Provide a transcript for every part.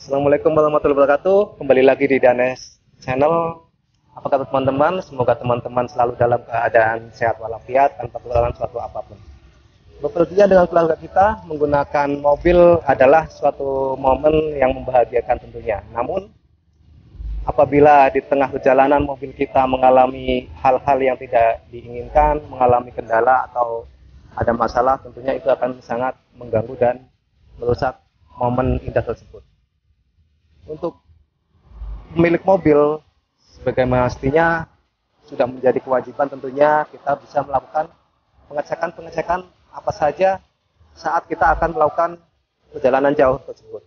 Assalamualaikum warahmatullahi wabarakatuh. Kembali lagi di Danes Channel. Apa kabar teman-teman? Semoga teman-teman selalu dalam keadaan sehat walafiat tanpa kekurangan suatu apapun. Bepergian dengan keluarga kita menggunakan mobil adalah suatu momen yang membahagiakan tentunya. Namun, apabila di tengah perjalanan mobil kita mengalami hal-hal yang tidak diinginkan, mengalami kendala atau ada masalah, tentunya itu akan sangat mengganggu dan merusak momen indah tersebut. Untuk pemilik mobil, sebagaimana mestinya sudah menjadi kewajiban tentunya kita bisa melakukan pengecekan apa saja saat kita akan melakukan perjalanan jauh tersebut.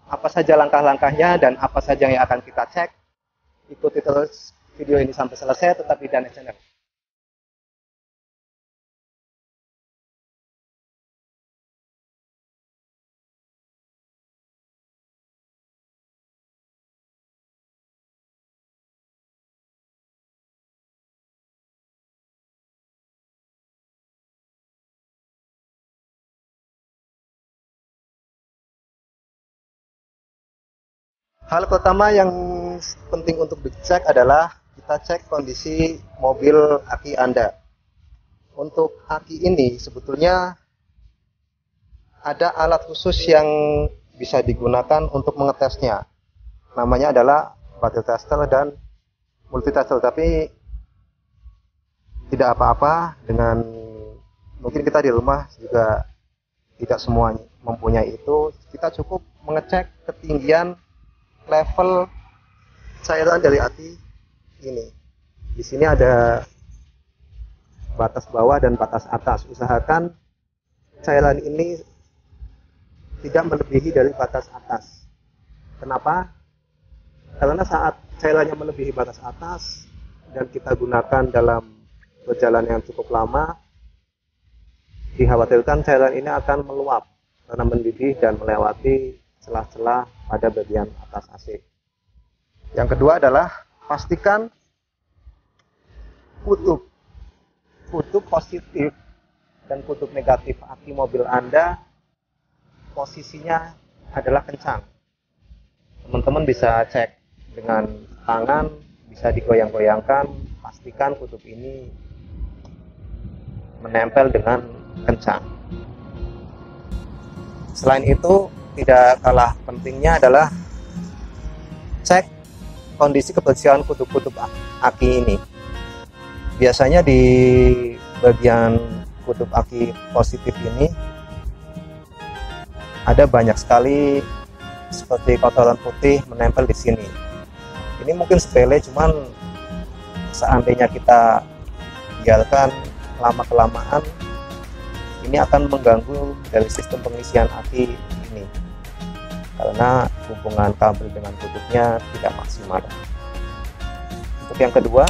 Apa saja langkah-langkahnya dan apa saja yang akan kita cek. Ikuti terus video ini sampai selesai, tetap di Danes Channel. Hal pertama yang penting untuk dicek adalah kita cek kondisi mobil aki Anda. Untuk aki ini sebetulnya ada alat khusus yang bisa digunakan untuk mengetesnya. Namanya adalah battery tester dan multitester, tapi tidak apa-apa dengan mungkin kita di rumah juga tidak semuanya mempunyai itu. Kita cukup mengecek ketinggian level cairan dari aki ini. Di sini ada batas bawah dan batas atas. Usahakan cairan ini tidak melebihi dari batas atas. Kenapa? Karena saat cairannya melebihi batas atas dan kita gunakan dalam perjalanan yang cukup lama, dikhawatirkan cairan ini akan meluap karena mendidih dan melewati celah-celah pada bagian atas AC. Yang kedua adalah pastikan kutub positif dan kutub negatif aki mobil Anda posisinya adalah kencang. Teman-teman bisa cek dengan tangan, bisa digoyang-goyangkan, pastikan kutub ini menempel dengan kencang. Selain itu, tidak kalah pentingnya adalah cek kondisi kebersihan kutub-kutub aki ini. Biasanya di bagian kutub aki positif ini ada banyak sekali seperti kotoran putih menempel di sini. Ini mungkin sepele, cuman seandainya kita biarkan lama-kelamaan ini akan mengganggu dari sistem pengisian aki ini, karena hubungan kabel dengan kutubnya tidak maksimal. Untuk yang kedua,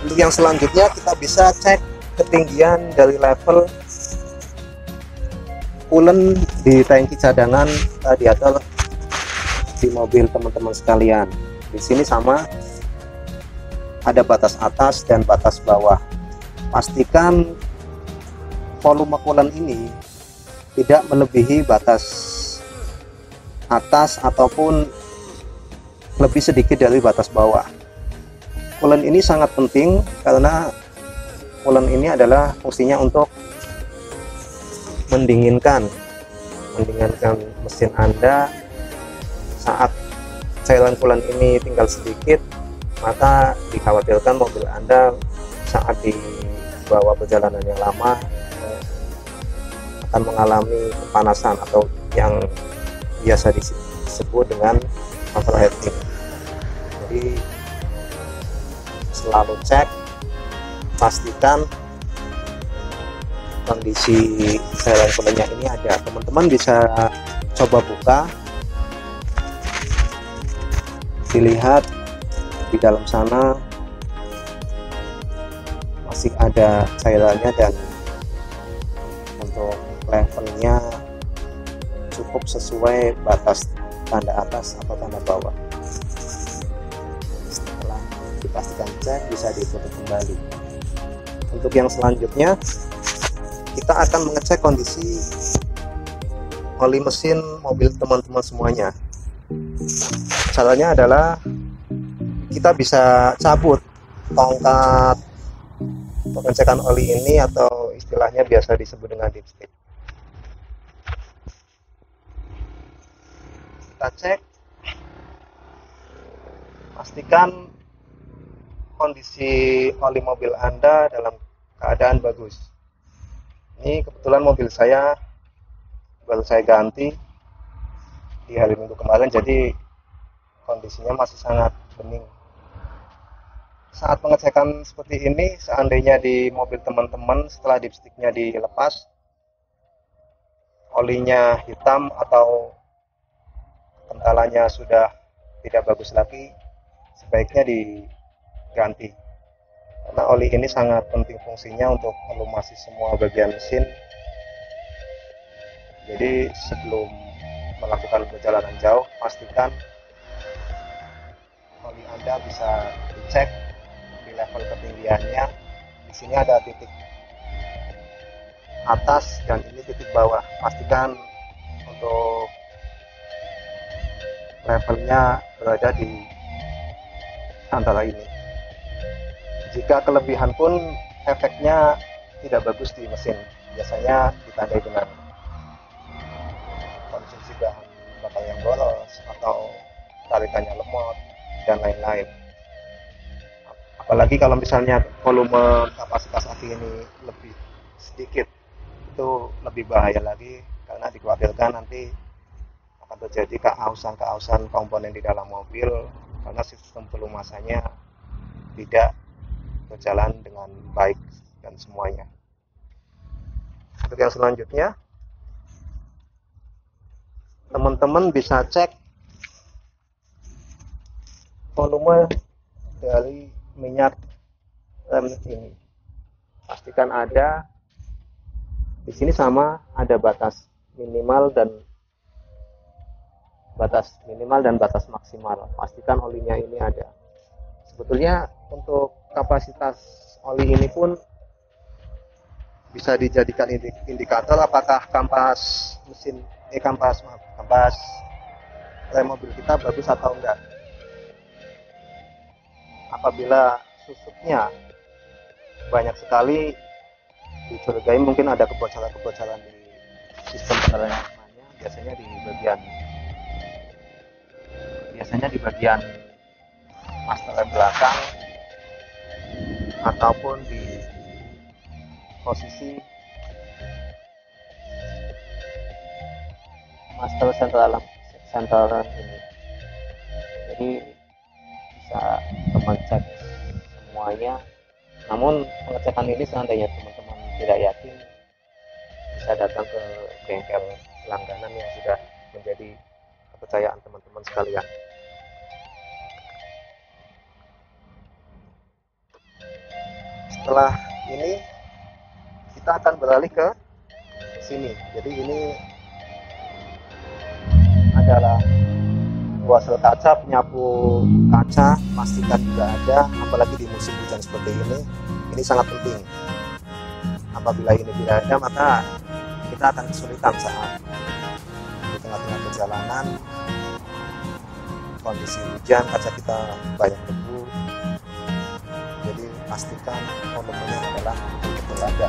untuk yang selanjutnya kita bisa cek ketinggian dari level coolant di tangki cadangan radiator di mobil teman-teman sekalian. Di sini sama, ada batas atas dan batas bawah. Pastikan volume coolant ini tidak melebihi batas atas ataupun lebih sedikit dari batas bawah. Coolant ini sangat penting karena coolant ini adalah fungsinya untuk mendinginkan mesin Anda. Saat cairan coolant ini tinggal sedikit, maka dikhawatirkan mobil Anda saat dibawa perjalanan yang lama akan mengalami kepanasan atau yang biasa disebut dengan overheating. Jadi selalu cek, pastikan kondisi cairan coolantnya ini ada. Teman-teman bisa coba buka, dilihat di dalam sana masih ada cairannya dan untuk levelnya cukup sesuai batas tanda atas atau tanda bawah. Setelah dipastikan cek, bisa ditutup kembali. Untuk yang selanjutnya kita akan mengecek kondisi oli mesin mobil teman-teman semuanya. Caranya adalah kita bisa cabut tongkat pengecekan oli ini, atau istilahnya biasa disebut dengan dipstick. Kita cek, pastikan kondisi oli mobil Anda dalam keadaan bagus. Ini kebetulan mobil saya baru saya ganti di hari Minggu kemarin, jadi kondisinya masih sangat bening. Saat pengecekan seperti ini, seandainya di mobil teman-teman setelah dipsticknya dilepas, olinya hitam atau kentalannya sudah tidak bagus lagi, sebaiknya diganti. Karena oli ini sangat penting fungsinya untuk melumasi semua bagian mesin. Jadi sebelum melakukan perjalanan jauh, pastikan oli Anda bisa dicek di level ketinggiannya. Di sini ada titik atas dan ini titik bawah. Pastikan untuk levelnya berada di antara ini. Jika kelebihan pun efeknya tidak bagus di mesin. Biasanya ditandai dengan konsumsi bahan bakar yang boros atau tarikannya lemot dan lain-lain. Apalagi kalau misalnya volume kapasitas aki ini lebih sedikit, itu lebih bahaya lagi karena dikhawatirkan nanti akan terjadi keausan komponen di dalam mobil karena sistem pelumasannya tidak berjalan dengan baik dan semuanya. Untuk yang selanjutnya, teman-teman bisa cek volume dari minyak rem ini. Pastikan ada di sini sama, ada batas minimal dan batas maksimal. Pastikan olinya ini ada. Sebetulnya untuk kapasitas oli ini pun bisa dijadikan indikator apakah kampas rem mobil kita bagus atau enggak. Apabila susutnya banyak sekali, dicurigai mungkin ada kebocoran di sistem penerangannya, biasanya di bagian master rem belakang ataupun di posisi master sentral ini. Jadi bisa teman cek semuanya. Namun pengecekan ini seandainya teman-teman tidak yakin, bisa datang ke bengkel langganan yang sudah menjadi kepercayaan teman-teman sekalian. Setelah ini kita akan beralih ke sini. Jadi ini adalah wasel kaca, penyapu kaca, pastikan juga ada, apalagi di musim hujan seperti ini sangat penting. Apabila ini tidak ada, maka kita akan kesulitan saat di tengah-tengah perjalanan, kondisi hujan, kaca kita banyak debu. Jadi pastikan volumenya adalah betul-betul ada.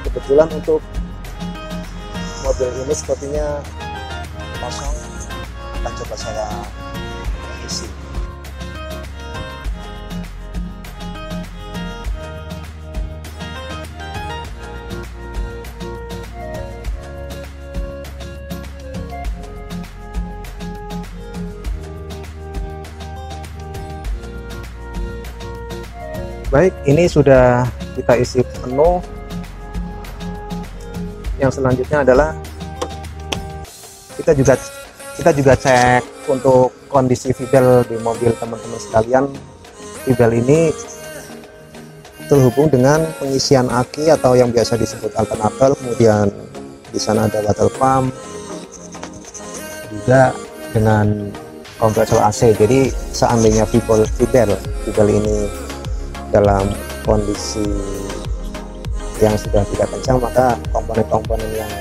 Kebetulan untuk mobil ini sepertinya kosong, akan coba saya isi. Baik, ini sudah kita isi penuh. Yang selanjutnya adalah kita juga cek untuk kondisi fibel di mobil teman-teman sekalian. Fibel ini terhubung dengan pengisian aki atau yang biasa disebut alternator, kemudian di sana ada water pump, juga dengan kompresor AC. Jadi seandainya fibel ini dalam kondisi yang sudah tidak kencang, maka komponen-komponen yang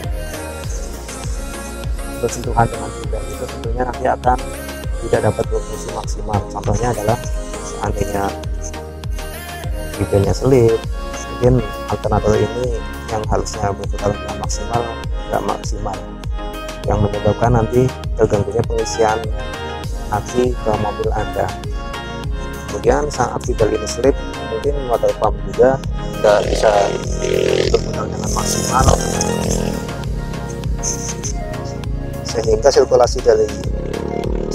bersentuhan dengan fibel itu tentunya nanti akan tidak dapat berfungsi maksimal. Contohnya adalah seandainya fibelnya selip, mungkin alternator ini yang harusnya berputar dengan maksimal nggak maksimal, yang menyebabkan nanti terganggunya pengisian aki ke mobil Anda. Kemudian saat fibel ini slip, mungkin water pump juga nggak bisa berputar dengan maksimal, sehingga sirkulasi dari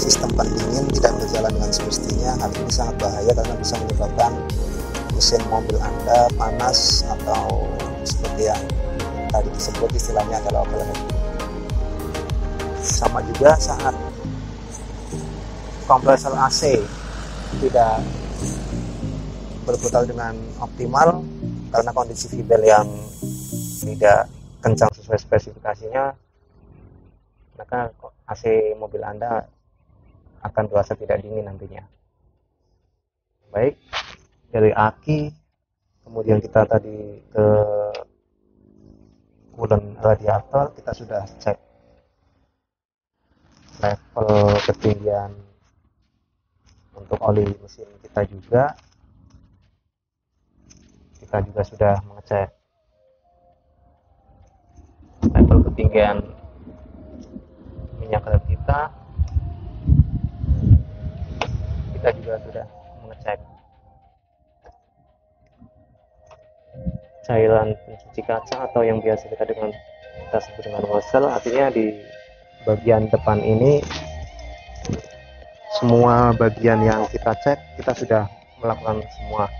sistem pendingin tidak berjalan dengan semestinya. Hal ini sangat bahaya karena bisa menyebabkan mesin mobil Anda panas atau seperti yang tadi disebut istilahnya adalah overheating. Sama juga saat kompresor AC tidak berputar dengan optimal karena kondisi fibel yang tidak kencang sesuai spesifikasinya, maka AC mobil Anda akan terasa tidak dingin nantinya. Baik, dari aki kemudian kita tadi ke coolant radiator, kita sudah cek level ketinggian untuk oli mesin kita juga sudah mengecek level ketinggian minyak rem kita juga sudah mengecek cairan pencuci kaca atau yang biasa kita sebut dengan nozzle. Artinya di bagian depan ini semua bagian yang kita cek kita sudah melakukan semua